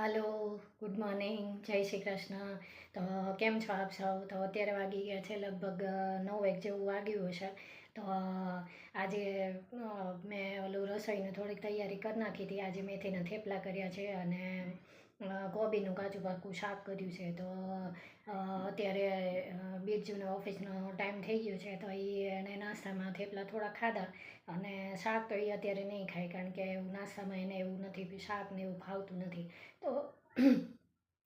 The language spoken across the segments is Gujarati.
હાલો, ગુડ મોર્નિંગ, જય શ્રી કૃષ્ણ. તો કેમ છો આપ સૌ? તો અત્યારે વાગી ગયા છે લગભગ 9 જેવું વાગ્યું હશે. તો આજે મેં ઓલું રસોઈની થોડીક તૈયારી કરી નાખી હતી. આજે મેથીના થેપલા કર્યા છે અને કોબીનું કાચું પાકું શાક કર્યું છે. તો અત્યારે બિરજુને ઓફિસનો ટાઈમ થઈ ગયો છે, તો એને નાસ્તામાં થેપલા થોડા ખાધા અને શાક તો એ અત્યારે નહીં ખાય, કારણ કે એવું નાસ્તામાં એને એવું નથી, શાક ને એવું ભાવતું નથી. તો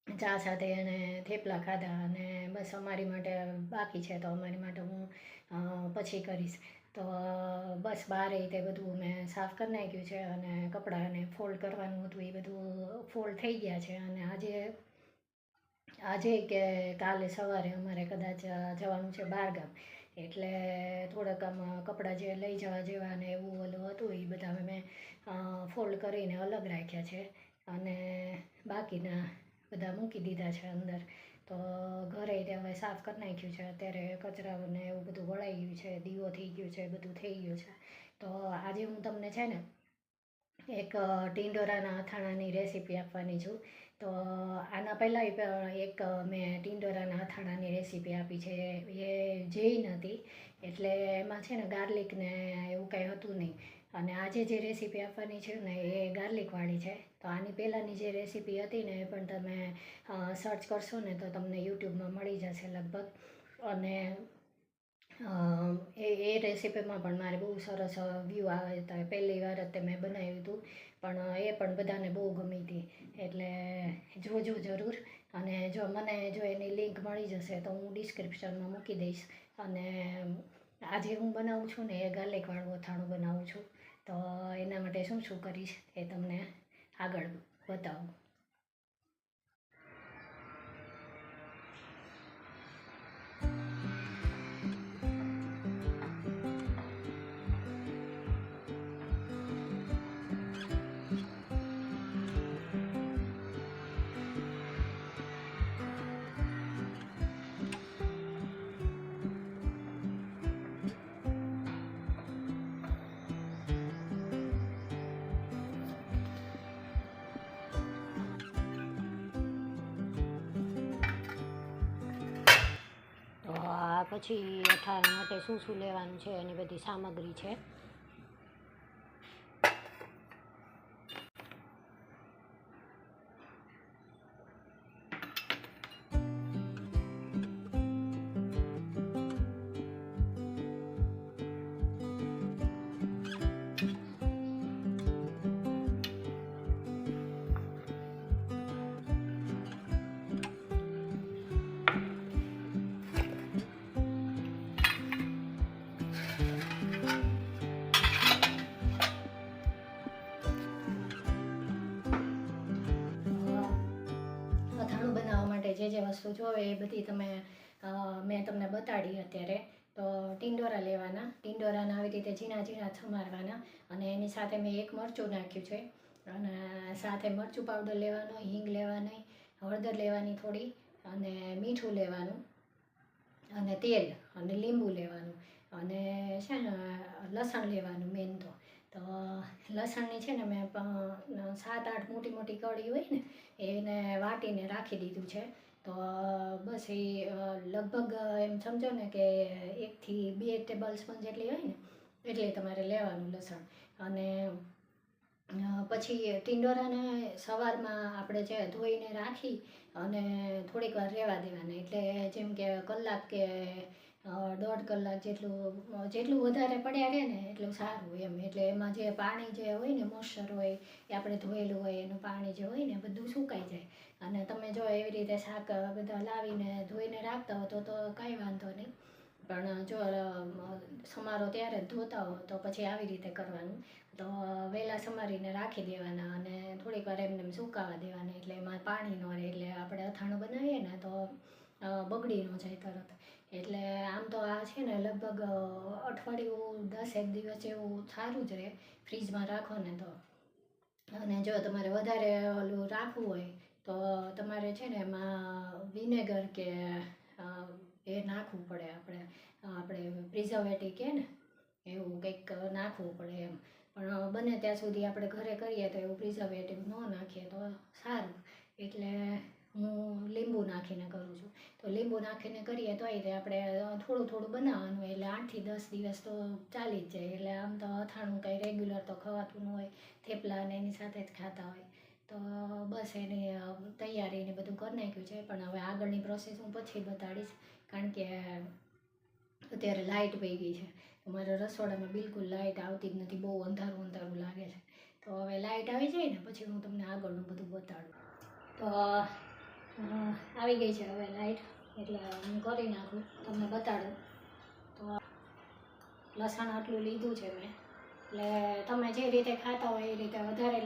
ચા સાથે એને થેપલા ખાધા અને બસ અમારી માટે બાકી છે, તો અમારી માટે હું પછી કરીશ. તો બસ બહાર તે બધું મેં સાફ કરી નાખ્યું છે અને કપડાંને ફોલ્ડ કરવાનું હતું, એ બધું ફોલ્ડ થઈ ગયા છે. અને આજે કે કાલે સવારે અમારે કદાચ જવાનું છે બહારગામ, એટલે થોડાક આમ કપડાં જે લઈ જવા જેવા ને એવું ઓલું હતું, એ બધા મેં ફોલ્ડ કરીને અલગ રાખ્યા છે અને બાકીના બધા મૂકી દીધા છે અંદર. તો ઘરે હવે સાફ કરી નાખ્યું છે. અત્યારે કચરાને એવું બધું વળાઈ ગયું છે, દીવો થઈ ગયું છે, બધું થઈ ગયું છે. તો આજે હું તમને છે ને એક ટિંડોરાના અથાણાની રેસીપી આપવાની છું. તો આના પહેલાં એક મેં ટિંડોરાના અથાણાની રેસીપી આપી છે, એ જૈન હતી, એટલે એમાં છે ને ગાર્લિક ને એવું કંઈ હતું નહીં. અને આજે જે રેસીપી આપવાની છે ને એ ગાર્લિકવાળી છે. તો આની પહેલાંની જે રેસીપી હતી ને એ પણ તમે સર્ચ કરશો ને તો તમને યુટ્યુબમાં મળી જશે લગભગ. અને એ રેસીપીમાં પણ મારે બહુ સરસ વ્યૂ આવે હતા. પહેલી વાર જ મેં બનાવ્યું હતું, પણ એ પણ બધાને બહુ ગમી હતી. એટલે જોજો જરૂર. અને જો એની લિંક મળી જશે તો હું ડિસ્ક્રિપ્શનમાં મૂકી દઈશ. અને આજે હું બનાવું છું ને એ ગાર્લિકવાળું અથાણું બનાવું છું. તો એના માટે શું શું કરીશ એ તમને આગળ બતાવું. તો આ પછી અથાણા માટે શું શું લેવાનું છે એની બધી સામગ્રી છે. અથાણું બનાવવા માટે જે વસ્તુ જોવે એ બધી મેં તમને બતાડી અત્યારે. તો ટિંડોરા લેવાના, ટિંડોરાને આવી રીતે ઝીણા ઝીણા સમારવાના અને એની સાથે મેં એક મરચું નાખ્યું છે. અને સાથે મરચું પાવડર લેવાનો, હિંગ લેવાની, હળદર લેવાની થોડી, અને મીઠું લેવાનું, અને તેલ અને લીંબુ લેવાનું, અને છે ને લસણ લેવાનું મેન તો. લસણની છે ને મેં 7-8 મોટી મોટી કળી હોય ને એને વાટીને રાખી દીધું છે. તો બસ એ લગભગ એમ સમજો ને કે 1-2 ટેબલ સ્પૂન જેટલી હોય ને એટલે તમારે લેવાનું લસણ. અને પછી ટિંડોરાને સવારમાં આપણે છે ધોઈને રાખી અને થોડીક વાર રહેવા દેવાના, એટલે જેમ કે કલાક કે 1.5 કલાક જેટલું વધારે પડ્યા રહે ને એટલું સારું એમ. એટલે એમાં જે પાણી જે હોય ને, મોઇસ્ચર હોય એ આપણે ધોયેલું હોય એનું પાણી જે હોય ને બધું સુકાઈ જાય. અને તમે જો એવી રીતે શાક બધા લાવીને ધોઈને રાખતા હો તો કાંઈ વાંધો નહીં, પણ જો સમારો ત્યારે જ ધોતા હો તો પછી આવી રીતે કરવાનું. તો વહેલા સમારીને રાખી દેવાના અને થોડીક વાર એમને સુકાવા દેવાના, એટલે એમાં પાણી ન રહે, એટલે આપણે અથાણું બનાવીએ ને તો બગડી ન જાય તરત. એટલે આમ તો આ છે ને લગભગ અઠવાડિયું 10 દિવસ જેવું સારું જ રહે ફ્રીજમાં રાખો ને તો. અને જો તમારે વધારે ઓલું રાખવું હોય તો તમારે છે ને એમાં વિનેગર કે એ નાખવું પડે, આપણે પ્રિઝર્વેટિવ કહે ને એવું કંઈક નાખવું પડે એમ. પણ બને ત્યાં સુધી આપણે ઘરે કરીએ તો એવું પ્રિઝર્વેટિવ ન નાખીએ તો સારું. એટલે હું લીંબુ નાખીને કરું છું. તો લીંબુ નાખીને કરીએ તોય તે આપણે થોડું થોડું બનાવવાનું, એટલે 8 થી 10 દિવસ તો ચાલી જ જાય. એટલે આમ તો અથાણું કંઈ રેગ્યુલર તો ખવાતું ન હોય, થેપલા ને એની સાથે જ ખાતા હોય. તો બસ એની તૈયારીને બધું કરી નાખ્યું છે, પણ હવે આગળની પ્રોસેસ હું પછી બતાડીશ, કારણ કે અત્યારે લાઇટ વહી ગઈ છે. અમારા રસોડામાં બિલકુલ લાઇટ આવતી જ નથી, બહુ અંધારું અંધારું લાગે છે. તો હવે લાઇટ આવી જાય ને પછી હું તમને આગળનું બધું બતાડું. તો આવી ગઈ છે હવે લાઇટ, એટલે હું કરી નાખું, તમને બતાડું. તો લસણ આટલું લીધું છે મેં, એટલે તમે જે રીતે ખાતા હોય એ રીતે વધારે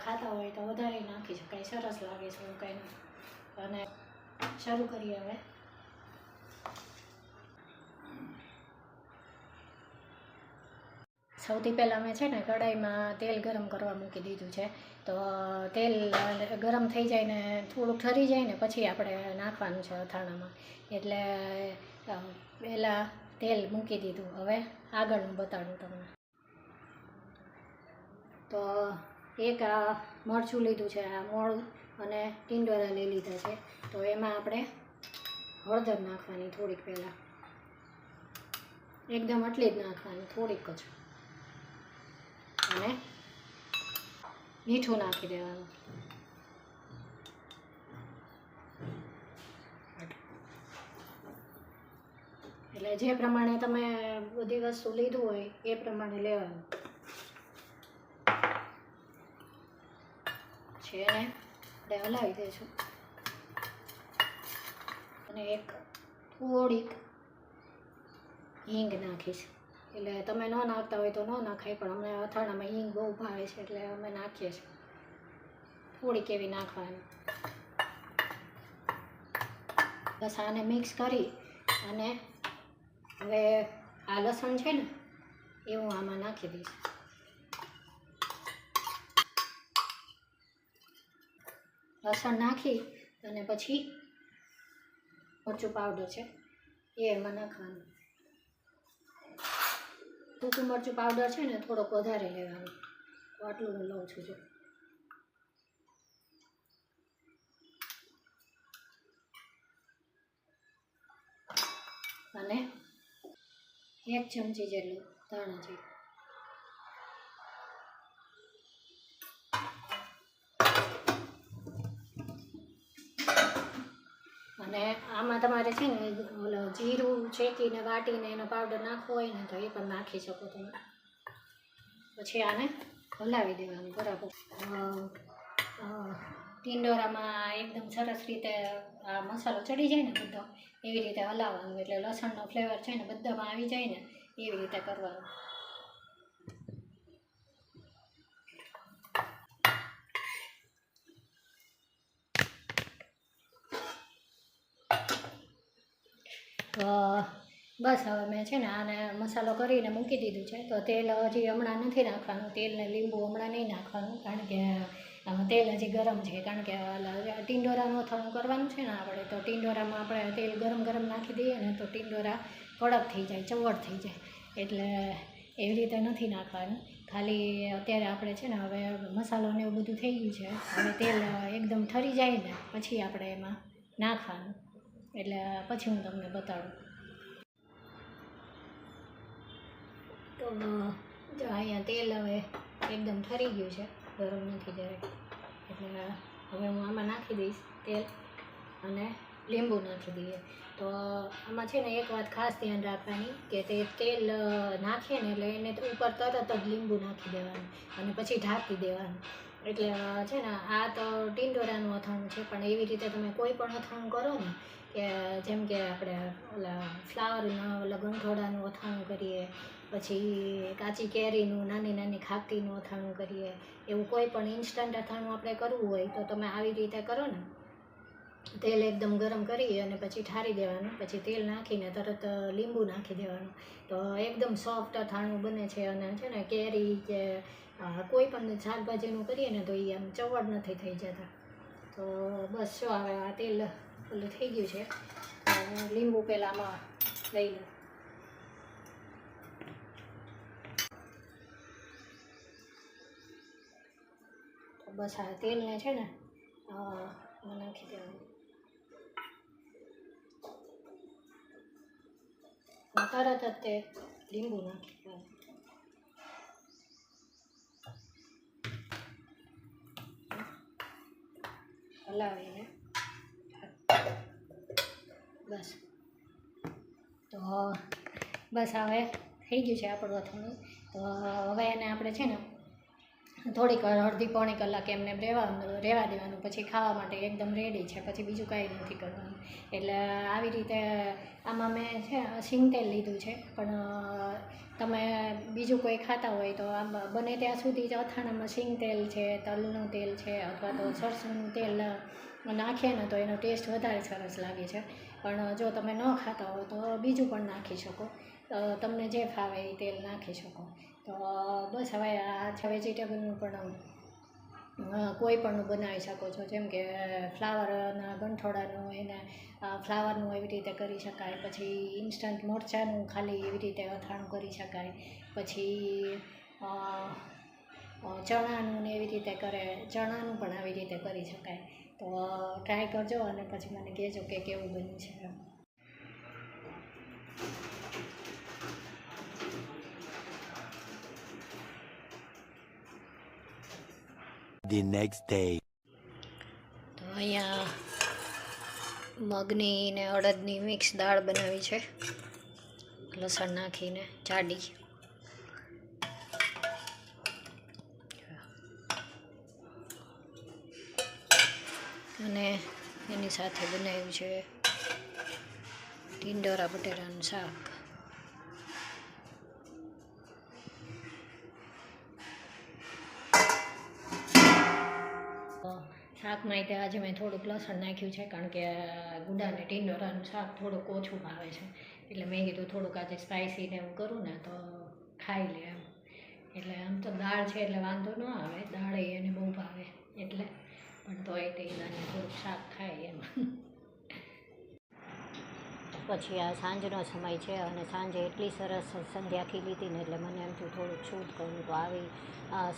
ખાતા હોય તો વધારે નાખી શકાય, સરસ લાગે છે એવું કંઈ નથી. અને શરૂ કરીએ હવે. સૌથી પહેલાં મેં છે ને કઢાઈમાં તેલ ગરમ કરવા મૂકી દીધું છે. તો તેલ ગરમ થઈ જાય ને થોડુંક ઠરી જાય ને પછી આપણે નાખવાનું છે અથાણામાં. એટલે પહેલાં તેલ મૂકી દીધું. હવે આગળનું બતાડું તમને. તો એક આ મરચું લીધું છે, આ મોળું, અને ટીંડોરા લઈ લીધા છે. તો એમાં આપણે હળદર નાખવાની થોડીક, પહેલાં એકદમ આટલી જ નાખવાની, થોડીક જ. અને મીઠું નાખી દેવાનું. એટલે જે પ્રમાણે તમે બધી વસ્તુ લીધું હોય એ પ્રમાણે લેવાનું છે. એને આપણે હલાવી દઈશું. અને એક થોડીક હિંગ નાખીશ. એટલે તમે ન નાખતા હોય તો ન નાખાય, પણ અમને અથાણામાં હિંગ બહુ ભાવે છે એટલે અમે નાખીએ છીએ. થોડીક એવી નાખવાની. બસ આને મિક્સ કરી અને હવે આ લસણ છે ને એ હું આમાં નાખી દઈશ. લસણ નાખી અને પછી મરચું પાવડર છે એ એમાં નાખવાનું. સૂકું મરચું પાવડર છે ને થોડોક વધારે લેવાનું. તો આટલું હું લઉં છું. જો અને 1 ચમચી જેટલું ધાણા જીરું. અને આમાં તમારે છે ને ઓલો જીરું શેકીને વાટીને એનો પાવડર નાખવો હોય ને તો એ પણ નાખી શકો તમે. પછી આને હલાવી દેવાનું બરાબર. ટીંડોરામાં એકદમ સરસ રીતે આ મસાલો ચડી જાય ને બધો, એવી રીતે હલાવવાનું. એટલે લસણનો ફ્લેવર છે ને બધામાં આવી જાય ને એવી રીતે કરવાનું. બસ હવે મેં છે ને આને મસાલો કરીને મૂકી દીધું છે. તો તેલ હજી હમણાં નથી નાખવાનું, તેલને લીંબુ હમણાં નહીં નાખવાનું, કારણ કે તેલ હજી ગરમ છે. કારણ કે ટીંડોરાનું અથાણું કરવાનું છે ને આપણે, તો ટીંડોરામાં આપણે તેલ ગરમ ગરમ નાખી દઈએ ને તો ટીંડોરા કડક થઈ જાય, ચવડ થઈ જાય. એટલે એવી રીતે નથી નાખવાનું. ખાલી અત્યારે આપણે છે ને હવે મસાલો ને એવું બધું થઈ ગયું છે. હવે તેલ એકદમ ઠરી જાય ને પછી આપણે એમાં નાખવાનું. એટલે પછી હું તમને બતાડું. તો જો અહીંયા તેલ હવે એકદમ ઠરી ગયું છે, ગરમ નથી જરાક. એટલે હવે હું આમાં નાખી દઈશ તેલ અને લીંબુ નાખી દઈએ. તો આમાં છે ને એક વાત ખાસ ધ્યાન રાખવાની કે તે તેલ નાખીએ ને એટલે એને ઉપર તરત જ લીંબુ નાખી દેવાનું અને પછી ઢાંકી દેવાનું. એટલે છે ને આ તો ટીંડોરાનું અથાણું છે, પણ એવી રીતે તમે કોઈ પણ અથાણું કરો ને, કે જેમ કે આપણે ઓલા ફ્લાવરના ઓલા ગંઠોડાનું અથાણું કરીએ, પછી કાચી કેરીનું નાની નાની ખાખરીનું અથાણું કરીએ, એવું કોઈ પણ ઇન્સ્ટન્ટ અથાણું આપણે કરવું હોય તો તમે આવી રીતે કરો ને. તેલ એકદમ ગરમ કરી અને પછી ઠારી દેવાનું, પછી તેલ નાખીને તરત લીંબુ નાખી દેવાનું. તો એકદમ સોફ્ટ અથાણું બને છે. અને છે ને કેરી કે કોઈ પણ શાકભાજીનું કરીએ ને તો એ આમ ચવડ નથી થઈ જતા. તો બસ જો હવે આ તેલ ઓલું થઈ ગયું છે. લીંબુ પહેલાં આમાં લઈ લો. તો બસ આ તેલને છે ને એમાં નાખી દેવાનું. તરત જ તે લીંબુ નાખી દેવાનું. હલાવીને બસ. તો બસ હવે થઈ ગયું છે આપણું અથાણું. તો હવે એને આપણે છે ને થોડીક અડધી પોણી કલાક એમને રહેવા દેવાનું. પછી ખાવા માટે એકદમ રેડી છે. પછી બીજું કાંઈ નથી કરવાનું. એટલે આવી રીતે આમાં મેં છે સિંગતેલ લીધું છે, પણ તમે બીજું કોઈ ખાતા હોય તો આમ બને ત્યાં સુધી જ અથાણામાં સિંગતેલ છે, તલનું તેલ છે, અથવા તો સરસોનું તેલ નાખીએ ને તો એનો ટેસ્ટ વધારે સરસ લાગે છે. પણ જો તમે ન ખાતા હો તો બીજું પણ નાખી શકો. તમને જે ફાવે એ તેલ નાખી શકો. તો બસ હવે આ વેજીટેબલનું પણ કોઈ પણનું બનાવી શકો છો. જેમ કે ફ્લાવરના ગંઠોડાનું, એને ફ્લાવરનું એવી રીતે કરી શકાય. પછી ઇન્સ્ટન્ટ મરચાંનું ખાલી એવી રીતે અથાણું કરી શકાય. પછી ચણાનું ને એવી રીતે ચણાનું પણ આવી રીતે કરી શકાય. તો ટ્રાય કરજો અને પછી મને કહેજો કે કેવું બન્યું છે. The next day. તો અહીંયા મગની ને અડદની મિક્સ દાળ બનાવી છે, લસણ નાખીને જાડી. અને એની સાથે બનાવ્યું છે ટીંડોરા બટેટાનું શાક. શાકમાં તે આજે મેં થોડુંક લસણ નાખ્યું છે, કારણ કે ગુંદાને ટીંડોરાનું શાક થોડુંક ઓછું ભાવે છે. એટલે મેં કીધું થોડુંક આજે સ્પાઇસી ને એવું કરું ને તો ખાઈ લે એમ. એટલે આમ તો દાળ છે એટલે વાંધો ન આવે, દાળ એને બહુ ભાવે એટલે, પણ તોય તે થોડુંક શાક ખાય એમ. પછી આ સાંજનો સમય છે અને સાંજે એટલી સરસ સંધ્યા ખીલી હતી ને એટલે મને એમ થયું થોડુંક શૂટ કરું. તો આવી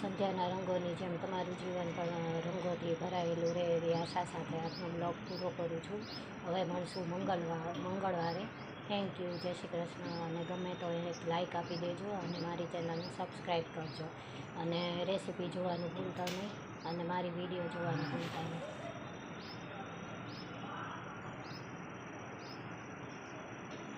સંધ્યાના રંગોની જેમ તમારું જીવન પણ રંગોથી ભરાયેલું રહે એવી આશા સાથે આજનો બ્લોગ પૂરો કરું છું. હવે મળશું મંગળવારે. Thank you. જય શ્રી કૃષ્ણ. અને ગમે તો એક લાઇક આપી દેજો અને મારી ચેનલને સબસ્ક્રાઈબ કરજો. અને રેસીપી જોવાનું ભૂલતા નહીં અને મારી વિડીયો જોવાનું ભૂલતા નહીં.